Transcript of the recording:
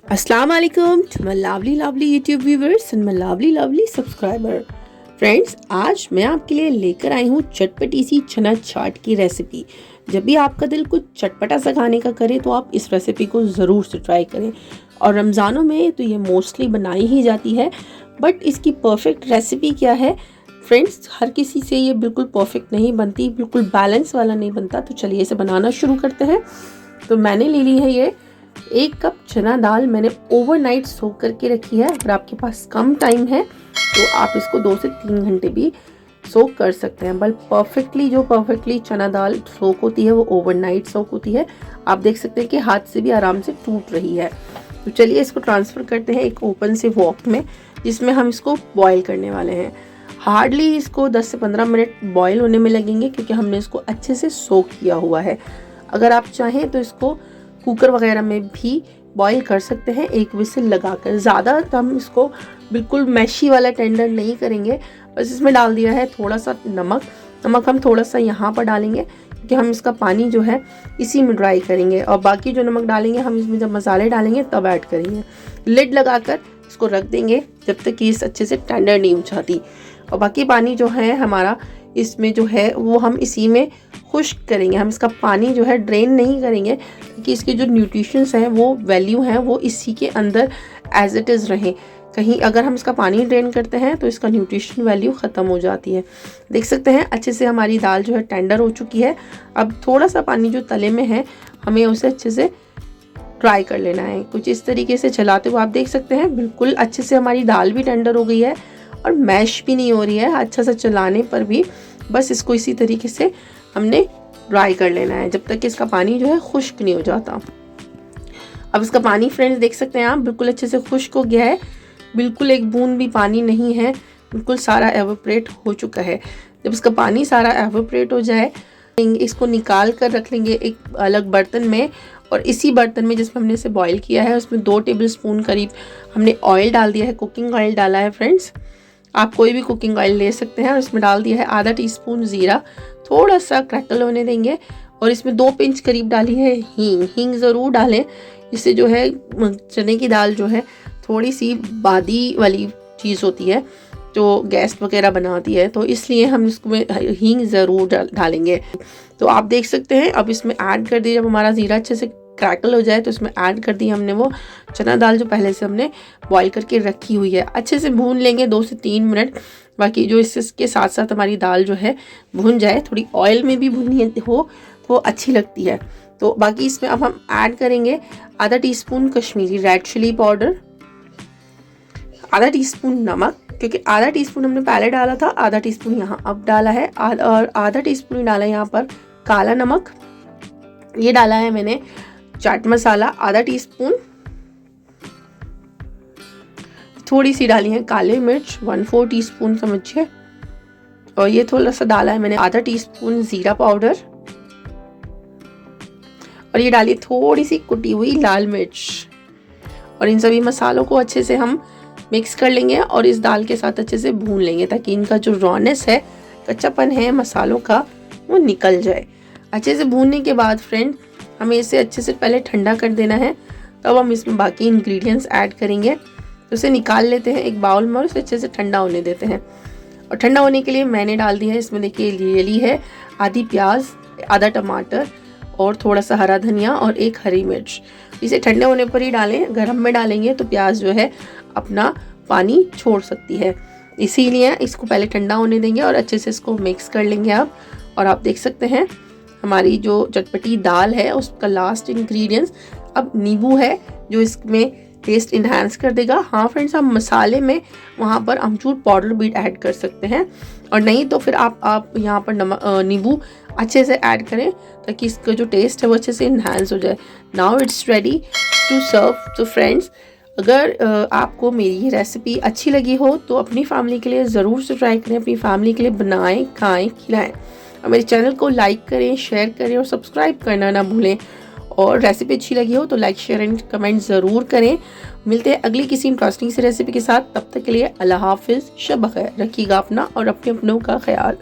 अस्सलाम वालेकुम to my lovely YouTube viewers and my lovely subscriber friends. आज मैं आपके लिए लेकर आई हूँ चटपटी सी चना चाट की रेसिपी। जब भी आपका दिल कुछ चटपटा सा खाने का करे तो आप इस रेसिपी को ज़रूर से ट्राई करें। और रमज़ानों में तो ये मोस्टली बनाई ही जाती है, बट इसकी परफेक्ट रेसिपी क्या है फ्रेंड्स, हर किसी से ये बिल्कुल परफेक्ट नहीं बनती, बिल्कुल बैलेंस वाला नहीं बनता। तो चलिए इसे बनाना शुरू करते हैं। तो मैंने ले ली है ये 1 कप चना दाल। मैंने ओवरनाइट सोक करके रखी है। अगर आपके पास कम टाइम है तो आप इसको 2 से 3 घंटे भी सोक कर सकते हैं, बट परफेक्टली चना दाल सोक होती है वो ओवरनाइट सोक होती है। आप देख सकते हैं कि हाथ से भी आराम से टूट रही है। तो चलिए इसको ट्रांसफ़र करते हैं एक ओपन से वॉक में, जिसमें हम इसको बॉईल करने वाले हैं। हार्डली इसको 10 से 15 मिनट बॉईल होने में लगेंगे, क्योंकि हमने इसको अच्छे से सोक किया हुआ है। अगर आप चाहें तो इसको कुकर वगैरह में भी बॉईल कर सकते हैं, एक विसिल लगाकर। ज़्यादा हम इसको बिल्कुल मैशी वाला टेंडर नहीं करेंगे। बस इसमें डाल दिया है थोड़ा सा नमक हम थोड़ा सा यहाँ पर डालेंगे, क्योंकि हम इसका पानी जो है इसी में ड्राई करेंगे, और बाकी जो नमक डालेंगे हम इसमें जब मसाले डालेंगे तब ऐड करेंगे। लिड लगाकर इसको रख देंगे जब तक कि इस अच्छे से टेंडर नहीं हो जाती। और बाकी पानी जो है हमारा इसमें जो है वो हम इसी में खुश्क करेंगे। हम इसका पानी जो है ड्रेन नहीं करेंगे, क्योंकि इसके जो न्यूट्रिशंस हैं वो वैल्यू हैं वो इसी के अंदर एज इट इज़ रहें। कहीं अगर हम इसका पानी ड्रेन करते हैं तो इसका न्यूट्रिशन वैल्यू ख़त्म हो जाती है। देख सकते हैं अच्छे से हमारी दाल जो है टेंडर हो चुकी है। अब थोड़ा सा पानी जो तले में है हमें उसे अच्छे से ट्राई कर लेना है। कुछ इस तरीके से चलाते हुए आप देख सकते हैं बिल्कुल अच्छे से हमारी दाल भी टेंडर हो गई है और मैश भी नहीं हो रही है। अच्छा सा चलाने पर भी बस इसको इसी तरीके से हमने ड्राई कर लेना है, जब तक कि इसका पानी जो है खुश्क नहीं हो जाता। अब इसका पानी फ्रेंड्स देख सकते हैं आप बिल्कुल अच्छे से खुश्क हो गया है, बिल्कुल एक बूंद भी पानी नहीं है, बिल्कुल सारा एवोपरेट हो चुका है। जब इसका पानी सारा एवोपरेट हो जाए इसको निकाल कर रख लेंगे एक अलग बर्तन में, और इसी बर्तन में जिसमें हमने इसे बॉईल किया है उसमें 2 टेबलस्पून करीब हमने ऑयल डाल दिया है, कुकिंग ऑयल डाला है फ्रेंड्स। आप कोई भी कुकिंग ऑयल ले सकते हैं। और इसमें डाल दिया है आधा टीस्पून ज़ीरा, थोड़ा सा क्रैकल होने देंगे। और इसमें 2 पिंच करीब डाली है हींग ज़रूर डालें, इससे जो है चने की दाल जो है थोड़ी सी बादी वाली चीज़ होती है जो गैस वगैरह बनाती है, तो इसलिए हम इसमें हींग ज़रूर डालेंगे। तो आप देख सकते हैं अब इसमें ऐड कर दिए, जब हमारा ज़ीरा अच्छे से क्रैकल हो जाए तो इसमें ऐड कर दी हमने वो चना दाल जो पहले से हमने बॉईल करके रखी हुई है। अच्छे से भून लेंगे 2 से 3 मिनट, बाकी जो इसके साथ साथ हमारी दाल जो है भून जाए, थोड़ी ऑयल में भी भुनी हो तो अच्छी लगती है। तो बाकी इसमें अब हम ऐड करेंगे आधा teaspoon Kashmiri red chilli powder, आधा टीस्पून नमक, क्योंकि आधा टीस्पून हमने पहले डाला था, आधा टीस्पून यहाँ अब डाला है, और आधा टीस्पून डाला है यहाँ पर काला नमक। ये डाला है मैंने चाट मसाला आधा टीस्पून, थोड़ी सी डाली है काली मिर्च 1/4 टीस्पून समझिए, और ये थोड़ा सा डाला है मैंने आधा टीस्पून जीरा पाउडर, और ये डाली थोड़ी सी कुटी हुई लाल मिर्च। और इन सभी मसालों को अच्छे से हम मिक्स कर लेंगे और इस दाल के साथ अच्छे से भून लेंगे, ताकि इनका जो रॉनेस है, कच्चापन है मसालों का, वो निकल जाए। अच्छे से भूनने के बाद फ्रेंड हमें इसे अच्छे से पहले ठंडा कर देना है, तब हम इसमें बाकी इंग्रेडिएंट्स ऐड करेंगे। तो इसे निकाल लेते हैं एक बाउल में और इसे अच्छे से ठंडा होने देते हैं। और ठंडा होने के लिए मैंने डाल दिया है इसमें, देखिए ये ली है आधी प्याज, आधा टमाटर और थोड़ा सा हरा धनिया और 1 हरी मिर्च। इसे ठंडे होने पर ही डालें, गर्म में डालेंगे तो प्याज जो है अपना पानी छोड़ सकती है, इसीलिए इसको पहले ठंडा होने देंगे और अच्छे से इसको मिक्स कर लेंगे आप। और आप देख सकते हैं हमारी जो चटपटी दाल है उसका लास्ट इंग्रेडिएंट्स अब नींबू है, जो इसमें टेस्ट इन्हांस कर देगा। हाँ फ्रेंड्स, हम मसाले में वहाँ पर अमचूर पाउडर भी ऐड कर सकते हैं, और नहीं तो फिर आप यहाँ पर नींबू अच्छे से ऐड करें, ताकि इसका जो टेस्ट है वो अच्छे से इन्हांस हो जाए। Now it's ready to serve. तो फ्रेंड्स, अगर आपको मेरी ये रेसिपी अच्छी लगी हो तो अपनी फैमिली के लिए ज़रूर से ट्राई करें, अपनी फैमिली के लिए बनाएं, खाएं, खिलाएं। और मेरे चैनल को लाइक करें, शेयर करें और सब्सक्राइब करना ना भूलें। और रेसिपी अच्छी लगी हो तो लाइक, शेयर एंड कमेंट ज़रूर करें। मिलते हैं अगली किसी इंटरेस्टिंग सी रेसिपी के साथ, तब तक के लिए अल्लाह हाफिज़, शब बख़ैर। रखिएगा अपना और अपने अपनों का ख्याल।